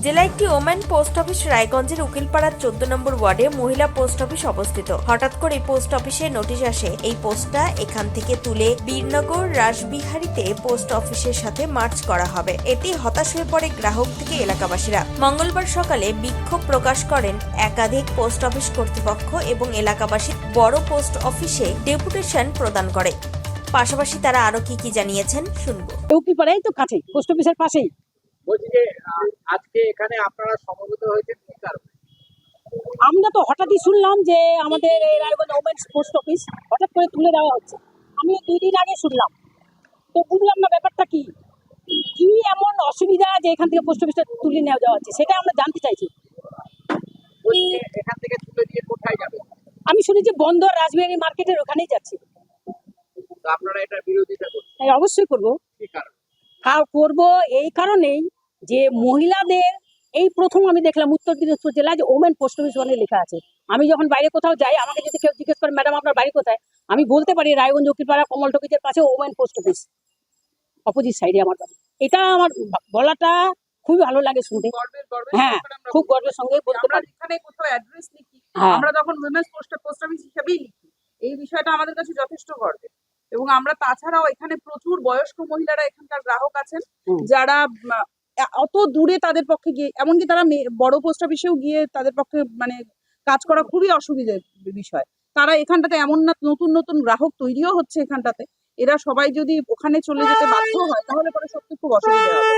জেলায় একটি women post office রায়গঞ্জের উকিলপাড়ার 14 নম্বর ওয়ার্ডে মহিলা পোস্ট অফিস অবস্থিত। হঠাৎ করে পোস্ট অফিসে নোটিশ আসে এই পোস্টটা এখান থেকে তুলে বীরনগর রাসবিহারীতে পোস্ট অফিসের সাথে মার্চ করা হবে। এতে হতাশ হয়ে পড়ে গ্রাহক থেকে এলাকাবাসীরা। মঙ্গলবার সকালে বিক্ষোভ প্রকাশ করেন একাধিক পোস্ট অফিস কর্তৃপক্ষ এবং এলাকাবাসী বড় পোস্ট অফিসে ডেপুটেশন প্রদান করে। পাশাপাশি তারা আরো কি জানিয়েছেন শুনবো। উকিলপাড়াই তো কাছে, পোস্ট অফিসের পাশেই। বলছি যে আজকে এখানে আপনারা সমবেত হয়েছেন কি কারণে? আমরা তো হঠাৎই শুনলাম যে আমাদের এই রায়গঞ্জ ওমেন্স পোস্ট অফিস হঠাৎ করে তুলে দেওয়া হচ্ছে। আমি 2 দিন আগে শুনলাম, তো বুঝলাম না ব্যাপারটা কি কি এমন অসুবিধা যে এখান থেকে পোস্ট অফিসটা তুলে নেওয়া যাওয়া হচ্ছে, সেটা আমরা জানতে চাইছি। বলছি যে এখান থেকে তুলে দিয়ে কোথায় যাবে? আমি শুনেছি বন্দর রাসবিহারী মার্কেটের ওখানেই যাচ্ছি। তো আপনারা এটার বিরোধিতা করছেন তাই অবশ্যই করবো। কি কারণে? করবো এই কারণেই যে মহিলাদের এই প্রথম আমি দেখলাম উত্তর দিনাজপুর জেলায় যে ওমেন পোস্ট অফিস ওখানে লেখা আছে। আমি যখন বাইরে কোথাও যাই, আমাকে যদি কেউ জিজ্ঞেস করে ম্যাডাম আপনার বাড়ি কোথায়, আমি বলতে পারি রায়গঞ্জ উকিলপাড়া কমল টকিজের পাশে ওমেন পোস্ট অফিস, অপোজিট সাইডে আমার বাড়ি। এটা আমার বলাটা খুবই ভালো লাগে শুনতে। হ্যাঁ, খুব গর্বের সঙ্গে বলতে পারি। এখানে কোথাও অ্যাড্রেস লিখি, হ্যাঁ। আমরা তখন উইমেন্স পোস্ট অফিস হিসেবেই লিখি। এই বিষয়টা আমাদের কাছে যথেষ্ট গর্বের। এবং আমরা তাছাড়াও এখানে প্রচুর বয়স্ক মহিলারা এখানকার গ্রাহক আছেন, যারা অত দূরে তাদের পক্ষে গিয়ে, এমনকি তারা বড় পোস্ট অফিসেও গিয়ে তাদের পক্ষে মানে কাজ করা খুবই অসুবিধার বিষয়। তারা এখানটাতে এমন না নতুন নতুন গ্রাহক তৈরিও হচ্ছে এখানটাতে। এরা সবাই যদি ওখানে চলে যেতে বাধ্য হয় তাহলে পরে সত্যি খুব অসুবিধা হবে,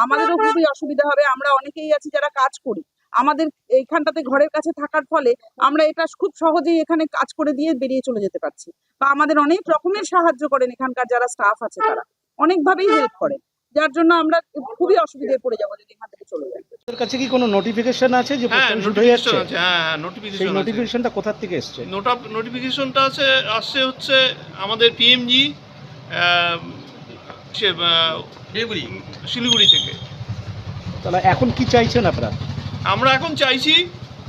আমাদেরও খুবই অসুবিধা হবে। আমরা অনেকেই আছি যারা কাজ করি, আমাদের এইখানটাতে ঘরের কাছে থাকার ফলে আমরা এটা খুব সহজেই এখানে কাজ করে দিয়ে বেরিয়ে চলে যেতে পারছি, বা আমাদের অনেক রকমের সাহায্য করেন এখানকার যারা স্টাফ আছে, তারা অনেকভাবেই হেল্প করেন, যার জন্য আমরা খুবই অসুবিধায় পড়ে যাবো যদি এখান থেকে চলে যাই। আপনাদের কাছে কি কোনো নোটিফিকেশন আছে যে হ্যাঁ, পোস্ট অফিস হয়ে যাচ্ছে? নোটিফিকেশন আছে। হ্যাঁ, সেই নোটিফিকেশন আছে। নোটিফিকেশনটা কোথা থেকে এসেছে? নোটিফিকেশনটা আসছে হচ্ছে আমাদের পিএমজি শিলিগুড়ি থেকে। তাহলে এখন কি চাইছেন আপনারা? আমরা এখন চাইছি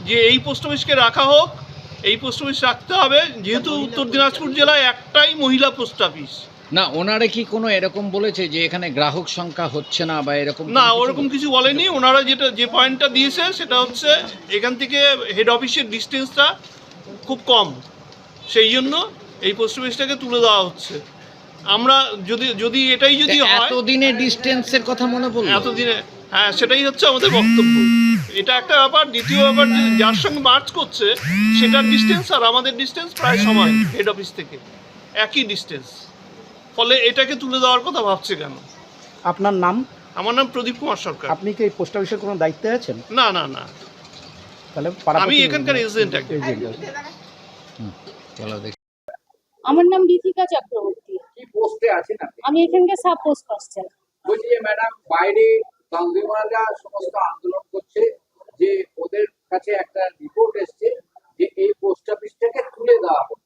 যে এই পোস্ট অফিসকে রাখা হোক, এই পোস্ট অফিস রাখতে হবে, যেহেতু উত্তর দিনাজপুর জেলায় একটাই মহিলা পোস্ট অফিস। না, ওনারা কি কোনো এরকম বলেছে যে এখানে গ্রাহক সংখ্যা হচ্ছে না বা এরকম? না, ওরকম কিছু বলেনি। ওনারা যে পয়েন্টটা দিয়েছে সেটা হচ্ছে এখান থেকে হেড অফিসের ডিস্টেন্সটা খুব কম, সেই জন্য এই পোস্ট অফিসটাকে তুলে দেওয়া হচ্ছে। আমরা যদি এটাই যদি হয়, এতদিনের ডিস্টেন্সের কথা মনে পড়লো? এতদিনে, হ্যাঁ, সেটাই হচ্ছে আমাদের বক্তব্য। এটা একটা ব্যাপার। দ্বিতীয় ব্যাপার, যার সঙ্গে মার্চ করছে সেটার ডিস্টেন্স আর আমাদের ডিস্টেন্স প্রায় সমান, হেড অফিস থেকে একই ডিস্টেন্স। ফলে এটাকে তুলে দেওয়ার কথা ভাবছে কেন? আপনার নাম? আমার নাম প্রদীপ কুমার সরকার। আপনি কি এই পোস্ট অফিসের কোনো দায়িত্বে আছেন? না না না, তাহলে আমি এখানকার এজেন্ট। চলো দেখি। আমার নাম দীপিকা চক্রবর্তী, কি পোস্টে আছেন আপনি? আমি এখানকার সাব পোস্ট মাস্টার। বলছি যে ম্যাডাম, বাইরে কনজিউমাররা সমস্ত আন্দোলন করছে যে ওদের কাছে একটা রিপোর্ট এসছে যে এই পোস্ট অফিসটাকে তুলে দেওয়া হচ্ছে।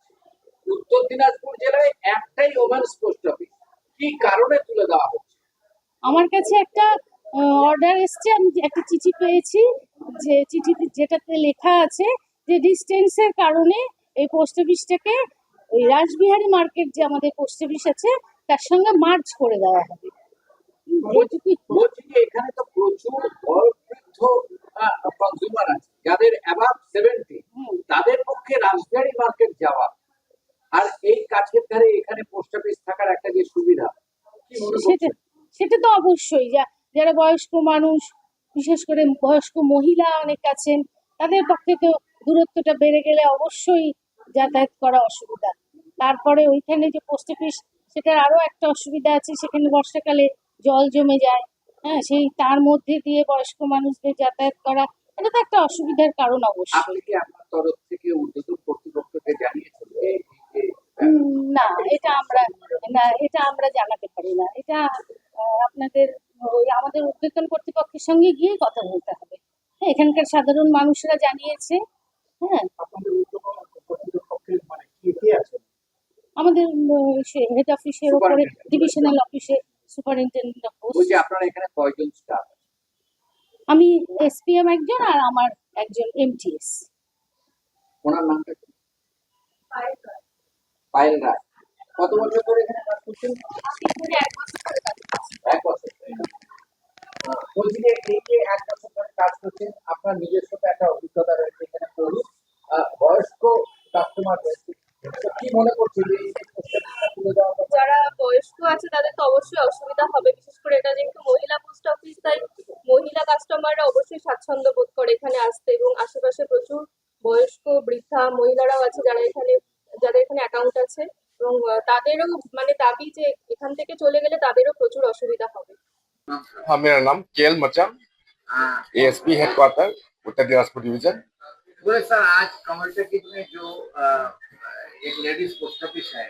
উত্তর দিনাজপুর জেলায় একটাই ওমেন্স পোস্ট অফিস, কি কারণে তুলে দেওয়া হচ্ছে? আমার কাছে একটা অর্ডার এসছে, আমি একটা চিঠি পেয়েছি, যে চিঠিতে যেটাতে লেখা আছে যে ডিস্টেন্সের কারণে এই পোস্ট অফিসটাকে ওই রাসবিহারী মার্কেট যে আমাদের পোস্ট অফিস আছে তার সঙ্গে মার্জ করে দেওয়া হবে। বলছি যে এখানে তো প্রচুর বয়োবৃদ্ধ কনজিউমার আছে যাদের অ্যাবাভ 70, তাদের পক্ষে রাসবিহারী মার্কেট যাওয়া আর এই কাছের ধারে এখানে পোস্ট অফিস থাকার একটা যে সুবিধা, কি মনে করছেন? সেটা তো অবশ্যই, যারা বয়স্ক মানুষ, বিশেষ করে বয়স্ক মহিলা অনেক আছেন, তাদের পক্ষে তো দূরত্বটা বেড়ে গেলে অবশ্যই যাতায়াত করা অসুবিধা। তারপরে ওইখানে যে পোস্ট অফিস, সেটার আরো একটা অসুবিধা আছে, সেখানে বর্ষাকালে জল জমে যায়। হ্যাঁ, সেই তার মধ্যে দিয়ে বয়স্ক মানুষদের যাতায়াত করা, এটা তো একটা অসুবিধার কারণ অবশ্যই। আপনি কি আপনার তরফ থেকে ঊর্ধ্বতন কর্তৃপক্ষকে জানিয়েছেন যে না, এটা আমরা জানাতে পারি না। এটা আপনাদের আমাদের ঊর্ধ্বতন কর্তৃপক্ষের সঙ্গে গিয়ে কথা বলতে হবে। হ্যাঁ, এখানকার সাধারণ মানুষরা জানিয়েছে। হ্যাঁ, আপনাদের ঊর্ধ্বতন কর্তৃপক্ষের মানে কি আছে? আমাদের হেড অফিসের উপরে ডিভিশনাল অফিসে সুপারিনটেন্ডেন্ট অফ পোস্ট। বলছি আপনারা এখানে কয়জন স্টাফ? আমি এসপিএম একজন আর আমার একজন এমটিএস। ওনার নামটা কি? পায়েল রায়। কত বছর ধরে এখানে কাজ করছেন? 1 বছর। বলছি যে এই যে 1 বছর ধরে কাজ করছেন, আপনার নিজস্ব তো একটা অভিজ্ঞতা রয়েছে এখানে প্রচুর বয়স্ক কাস্টমার রয়েছে, তো কি মনে করছেন যে এই যে পোস্ট অফিসটা তুলে দেওয়া হবে? যারা বয়স্ক আছে তাদের তো অবশ্যই অসুবিধা হবে, বিশেষ করে এটা যেহেতু মহিলা পোস্ট অফিস, তাই মহিলা কাস্টমাররা অবশ্যই স্বাচ্ছন্দ্য বোধ করে এখানে আসতে, এবং আশেপাশে প্রচুর বয়স্ক বৃদ্ধা মহিলারাও আছে যারা এখানে, যাদের এখানে অ্যাকাউন্ট আছে, এবং তাদেরও মানে দাবি যে এখান থেকে চলে গেলে তাদেরও প্রচুর অসুবিধা হবে। हाँ, मेरा नाम केएल मचा, ASP headquarter Uttar Dinajpur division. बोले सर, आज कमलटकीज में जो एक लेडीज पोस्ट ऑफिस है,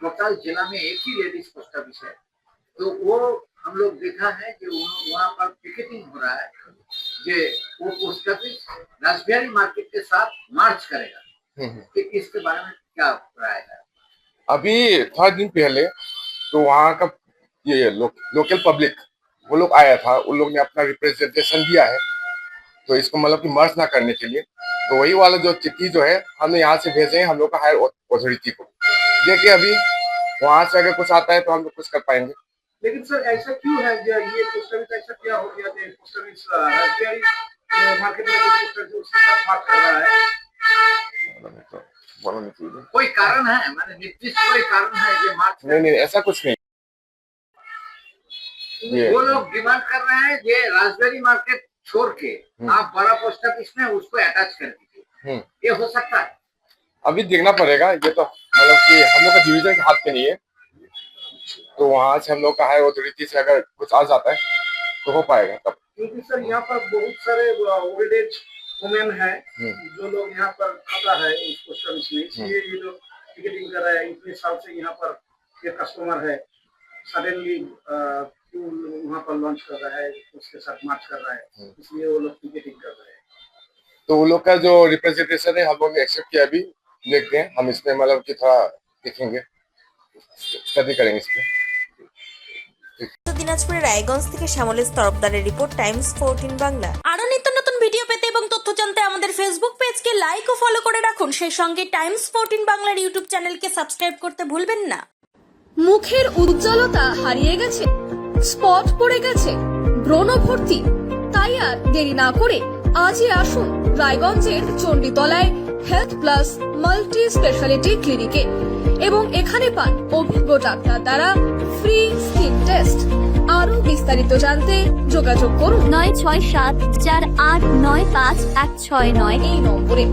टोटल जिला में एक ही लेडीज पोस्ट ऑफिस है, तो वो हम लोग देखा है कि वहाँ पर पिकेटिंग हो रहा है कि वो पोस्ट ऑफिस रासबिहारी मार्केट के साथ मार्च करेगा, कि इसके बारे में क्या राय है? अभी थोड़ा दिन पहले तो वहाँ का ये लोकल पब्लिक वो लोग आया था, उन लोग ने अपना रिप्रेजेंटेशन दिया है, तो इसको मतलब कि मर्ज ना करने के लिए, तो वही वाला जो चिट्ठी जो है हमने यहाँ से भेजे हैं हम लोग का हायर अथॉरिटी को, देखिए अभी वहाँ से अगर कुछ आता है तो हम लोग कुछ कर पाएंगे। लेकिन सर ऐसा क्यों है जो ये पोस्ट ऑफिस ऐसा क्या हो गया कि पोस्ट ऑफिस रासबिहारी मार्केट में जो पोस्ट ऑफिस उसके साथ बात कर रहा है? बोलो नहीं चाहिए। कोई कारण है, माने निर्दिष्ट कोई कारण है जो मार्च नहीं ऐसा कुछ नहीं। ये वो लोग डिमांड कर रहे हैं ये रासबिहारी मार्केट छोड़ के आप बड़ा पोस्ट ऑफिस में उसको अटैच कर दीजिए, ये हो सकता है? अभी देखना पड़ेगा, ये तो मतलब कि हम लोग का डिवीजन के हाथ में नहीं है, तो वहाँ से हम लोग का हायर अथॉरिटी से अगर कुछ आ जाता है तो हो पाएगा तब। क्योंकि सर यहाँ पर बहुत सारे ओल्ड एज वुमेन है जो लोग यहाँ पर खतरा है इस पोस्ट ऑफिस में, इसलिए ये लोग टिकटिंग कर रहे हैं। इतने साल से यहाँ पर ये कस्टमर है, सडनली क्यों वहाँ पर लॉन्च कर रहा है, उसके साथ मार्च कर रहा है, इसलिए वो लोग टिकटिंग कर रहे हैं। तो वो लोग का जो रिप्रेजेंटेशन है हम लोग ने एक्सेप्ट किया, अभी देखते हैं हम इसमें मतलब कि थोड़ा देखेंगे, स्टडी करेंगे इसमें। দিনাজপুরের রায়গঞ্জ থেকে শ্যামলেশ তরফদারের রিপোর্ট, টাইমস 14 বাংলা। আরো নিত্য নতুন ভিডিও পেতে এবং তথ্য জানতে আমাদের ফেসবুক পেজকে লাইক ও ফলো করে রাখুন, সেই সঙ্গে টাইমস 14 বাংলার ইউটিউব চ্যানেলকে সাবস্ক্রাইব করতে ভুলবেন না। মুখের উজ্জ্বলতা হারিয়ে গেছে, স্পট পড়ে গেছে, ব্রণ ভর্তি, তাই আর দেরি না করে আজই আসুন রায়গঞ্জের চণ্ডীতলায় হেলথ প্লাস মাল্টি স্পেশালিটি ক্লিনিকে, এবং এখানে পান অভিজ্ঞ ডাক্তার দ্বারা ফ্রি স্কিন টেস্ট। আরো বিস্তারিত জানতে যোগাযোগ করুন 96748956169 এই নম্বরে।